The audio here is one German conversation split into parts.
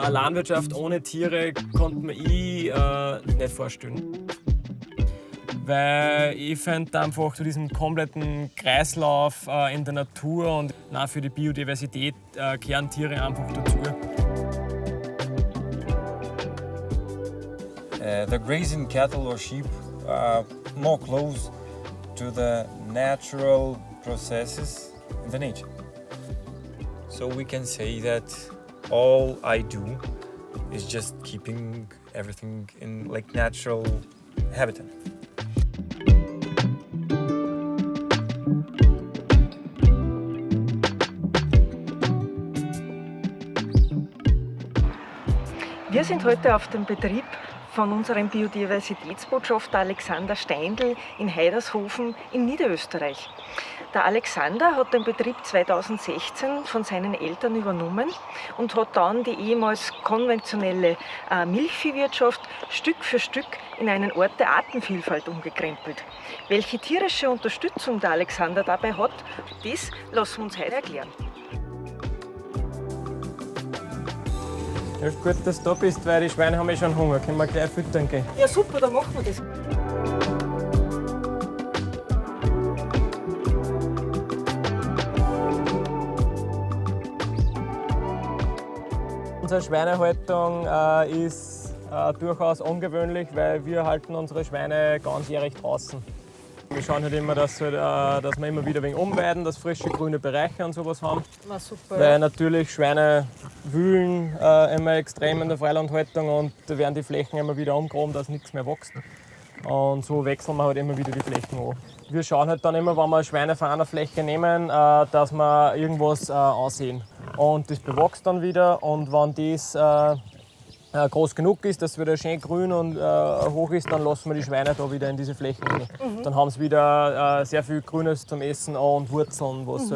Eine Landwirtschaft ohne Tiere konnte mir ich nicht vorstellen. Weil ich finde einfach zu diesem kompletten Kreislauf in der Natur und auch für die Biodiversität gehören Tiere einfach dazu. The grazing cattle or sheep are more close to the natural processes in the nature. So we can say that all I do is just keeping everything in like natural habitat. Wir sind heute auf dem Betrieb von unserem Biodiversitätsbotschafter Alexander Steindl in Heidershofen in Niederösterreich. Der Alexander hat den Betrieb 2016 von seinen Eltern übernommen und hat dann die ehemals konventionelle Milchviehwirtschaft Stück für Stück in einen Ort der Artenvielfalt umgekrempelt. Welche tierische Unterstützung der Alexander dabei hat, das lassen wir uns heute erklären. Ja, gut, dass du da bist, weil die Schweine haben schon Hunger. Können wir gleich füttern gehen? Ja super, dann machen wir das. Unsere Schweinehaltung ist durchaus ungewöhnlich, weil wir halten unsere Schweine ganzjährig draußen. Wir schauen halt immer, dass wir immer wieder wegen umweiden, dass frische grüne Bereiche und sowas haben. Na super. Weil natürlich Schweine wühlen immer extrem in der Freilandhaltung und da werden die Flächen immer wieder umgraben, dass nichts mehr wächst. Und so wechseln wir halt immer wieder die Flächen an. Wir schauen halt dann immer, wenn wir Schweine von einer Fläche nehmen, dass wir irgendwas ansehen. Und das bewächst dann wieder und wenn das groß genug ist, dass es wieder schön grün und hoch ist, dann lassen wir die Schweine da wieder in diese Flächen rein. Dann haben sie wieder sehr viel Grünes zum Essen und Wurzeln. Was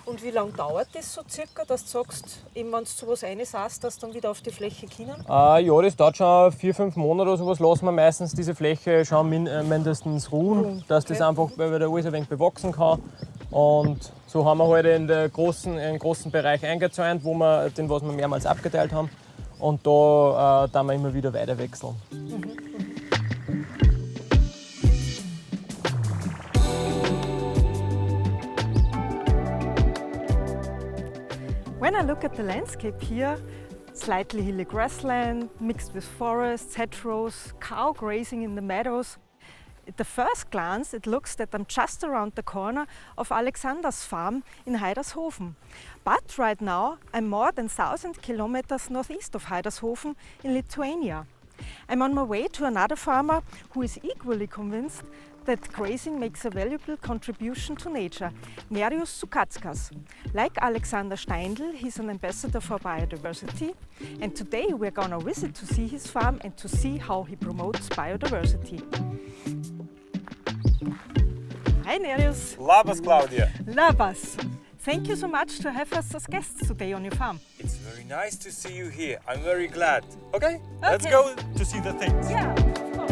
Und wie lange dauert das so circa, dass du sagst, wenn du sowas reinsaßt, dass dann wieder auf die Fläche kommen? Ja, das dauert schon 4-5 Monate oder sowas. Lassen wir meistens diese Fläche schon mindestens ruhen, dass das einfach wieder alles ein wenig bewachsen kann. Und so haben wir heute in einen großen Bereich eingezäunt, was wir mehrmals abgeteilt haben. Und da wir immer wieder weiter wechseln. When I look at the landscape here, slightly hilly grassland mixed with forests, hedgerows, cow grazing in the meadows. At the first glance, it looks that I'm just around the corner of Alexander's farm in Heidershofen. But right now, I'm more than 1,000 kilometers northeast of Heidershofen in Lithuania. I'm on my way to another farmer who is equally convinced that grazing makes a valuable contribution to nature, Nerijus Sukatskas. Like Alexander Steindl, he's an ambassador for biodiversity, and today we're gonna visit to see his farm and to see how he promotes biodiversity. Hi Nerijus. Labas, Claudia. Labas. Thank you so much to have us as guests today on your farm. It's very nice to see you here. I'm very glad. Okay, let's go to see the things. Yeah, of course.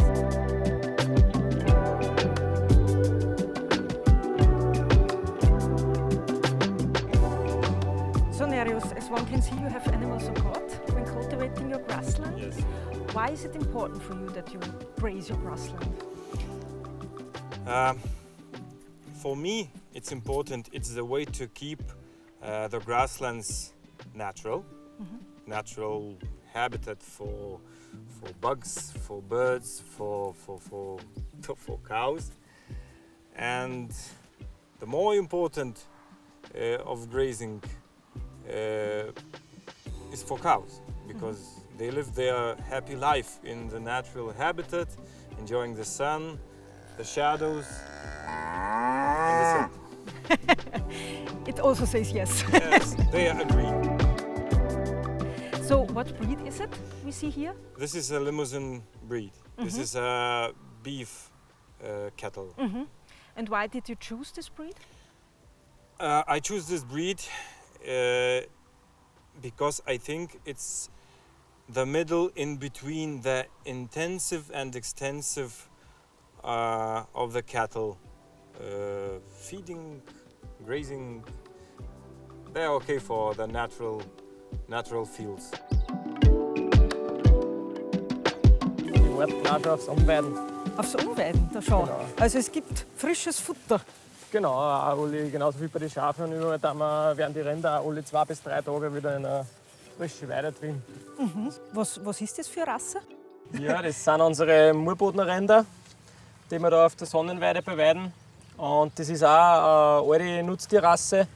So Nerijus, as one can see, you have animals on board when cultivating your grassland. Yes. Why is it important for you that you graze your grassland? For me, it's important. It's the way to keep the grasslands natural, natural habitat for bugs, for birds, for cows, and the more important of grazing is for cows because they live their happy life in the natural habitat, enjoying the sun, the shadows. It also says yes. Yes, they agree. So what breed is it we see here? This is a Limousin breed. This is a beef cattle. And why did you choose this breed? I choose this breed because I think it's the middle in between the intensive and extensive of the cattle. Feeding, grazing, they're okay for the natural natural fields. Die warten auch schon aufs Umweiden. Aufs Umweiden, da schon. Genau. Also es gibt frisches Futter. Genau, auch genauso wie bei den Schafen und überall werden die Rinder auch alle 2 bis 3 Tage wieder in eine frische Weide drin. Was ist das für eine Rasse? Ja, das sind unsere Murbodener Rinder, die wir da auf der Sonnenweide beweiden. Und das ist auch eine alte Nutztierrasse.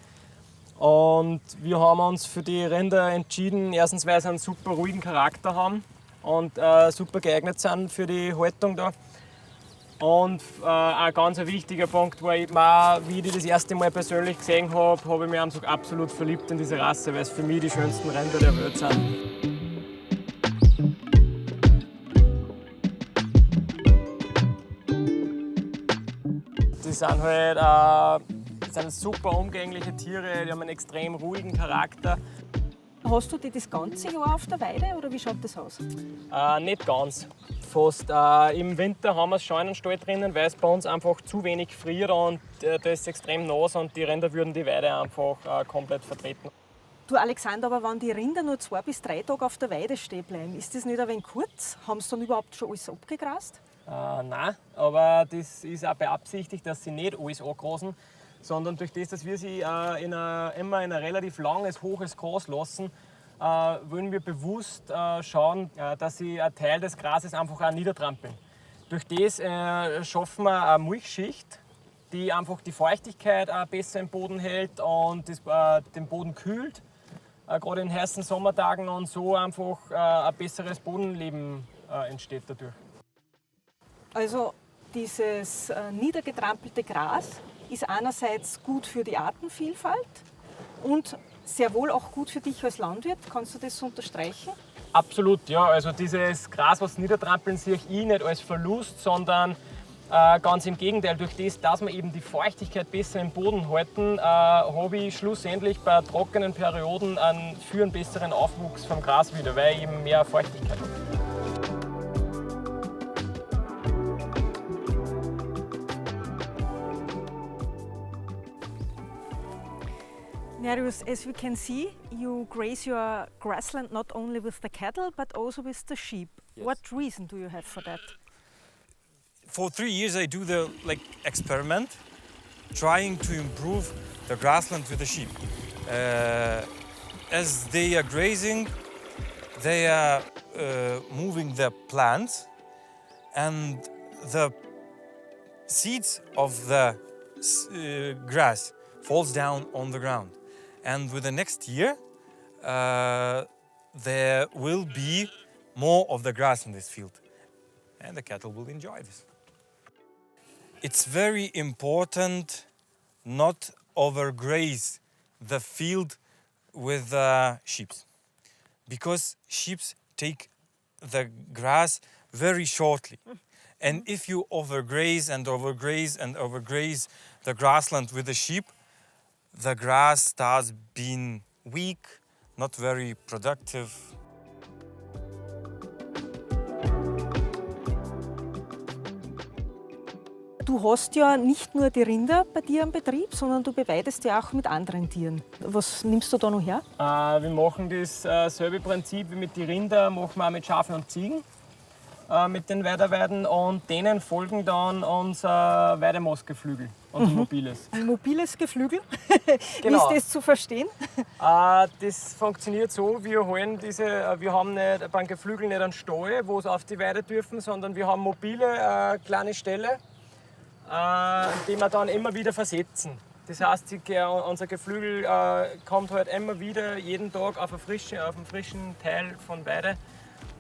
Und wir haben uns für die Rinder entschieden, erstens, weil sie einen super ruhigen Charakter haben und super geeignet sind für die Haltung da. Und ein ganz wichtiger Punkt war eben auch, wie ich die das erste Mal persönlich gesehen habe, habe ich mich einfach absolut verliebt in diese Rasse, weil es für mich die schönsten Rinder der Welt sind. Die sind halt sind super umgängliche Tiere, die haben einen extrem ruhigen Charakter. Hast du die das ganze Jahr auf der Weide oder wie schaut das aus? Nicht ganz. Fast. Im Winter haben wir es schon in den Stall drinnen, weil es bei uns einfach zu wenig friert und das ist extrem nass und die Rinder würden die Weide einfach komplett vertreten. Du Alexander, aber wenn die Rinder nur 2 bis 3 Tage auf der Weide stehen bleiben, ist das nicht ein wenig kurz? Haben sie dann überhaupt schon alles abgegrast? Nein, aber das ist auch beabsichtigt, dass sie nicht alles angrasen, sondern durch das, dass wir sie immer in ein relativ langes, hohes Gras lassen, wollen wir bewusst schauen, dass sie einen Teil des Grases einfach auch niedertrampeln. Durch das schaffen wir eine Mulchschicht, die einfach die Feuchtigkeit besser im Boden hält und den Boden kühlt, gerade in heißen Sommertagen, und so einfach ein besseres Bodenleben entsteht dadurch. Also dieses niedergetrampelte Gras ist einerseits gut für die Artenvielfalt und sehr wohl auch gut für dich als Landwirt. Kannst du das so unterstreichen? Absolut, ja. Also dieses Gras, was niedertrampeln, sehe ich nicht als Verlust, sondern ganz im Gegenteil. Durch das, dass wir eben die Feuchtigkeit besser im Boden halten, habe ich schlussendlich bei trockenen Perioden für einen besseren Aufwuchs vom Gras wieder, weil ich eben mehr Feuchtigkeit habe. Nereus, as we can see, you graze your grassland not only with the cattle but also with the sheep. Yes. What reason do you have for that? For 3 years I do the experiment, trying to improve the grassland with the sheep. As they are grazing, they are moving the plants, and the seeds of the grass falls down on the ground. And with the next year, there will be more of the grass in this field, and the cattle will enjoy this. It's very important not overgraze the field with sheep, because sheep take the grass very shortly. And if you overgraze and overgraze and overgraze the grassland with the sheep, the grass starts being weak, not very productive. Du hast ja nicht nur die Rinder bei dir im Betrieb, sondern du beweidest ja auch mit anderen Tieren. Was nimmst du da noch her? Wir machen dasselbe Prinzip wie mit den Rindern, machen wir auch mit Schafen und Ziegen, mit den Weiterweiden, und denen folgen dann unser Weidemastgeflügel, unser mobiles. Ein mobiles Geflügel? Genau. Wie ist das zu verstehen? Das funktioniert so, wir haben nicht beim Geflügel nicht einen Stall, wo sie auf die Weide dürfen, sondern wir haben mobile kleine Ställe, die wir dann immer wieder versetzen. Das heißt, unser Geflügel kommt halt immer wieder jeden Tag auf einen frischen Teil von Weide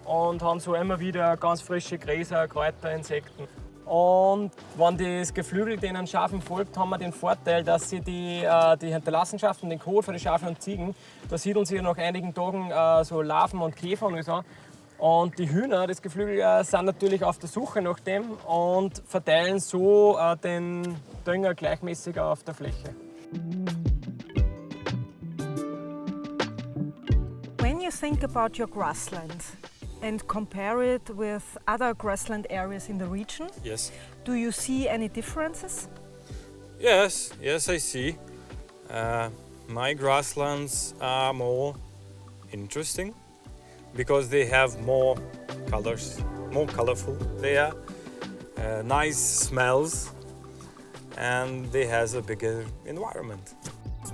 und haben so immer wieder ganz frische Gräser, Kräuter, Insekten. Und wenn das Geflügel den Schafen folgt, haben wir den Vorteil, dass sie die Hinterlassenschaften, den Kot von den Schafen und Ziegen, da siedeln sie nach einigen Tagen so Larven und Käfer und so an. Und die Hühner, das Geflügel, sind natürlich auf der Suche nach dem und verteilen so den Dünger gleichmäßiger auf der Fläche. When you think about your grassland and compare it with other grassland areas in the region, Yes. do you see any differences? Yes, I see. My grasslands are more interesting because they have more colors, more colorful they are, nice smells, and they has a bigger environment.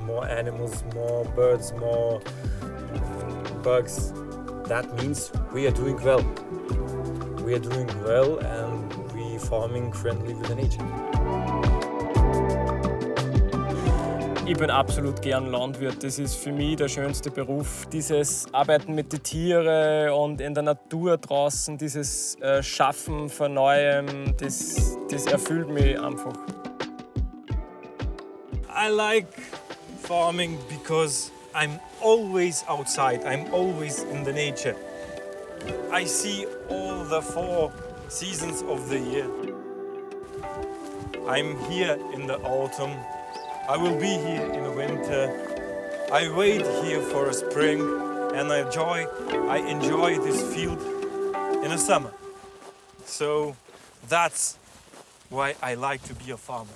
More animals, more birds, more bugs. That means we are doing well. We are doing well and we farming friendly with the nature. Ich bin absolut gern Landwirt. Das ist für mich der schönste Beruf. Dieses Arbeiten mit den Tieren und in der Natur draußen, dieses Schaffen von Neuem, das erfüllt mich einfach. I like farming because I'm always outside, I'm always in the nature. I see all the 4 seasons of the year. I'm here in the autumn, I will be here in the winter. I wait here for a spring and I enjoy this field in the summer. So that's why I like to be a farmer.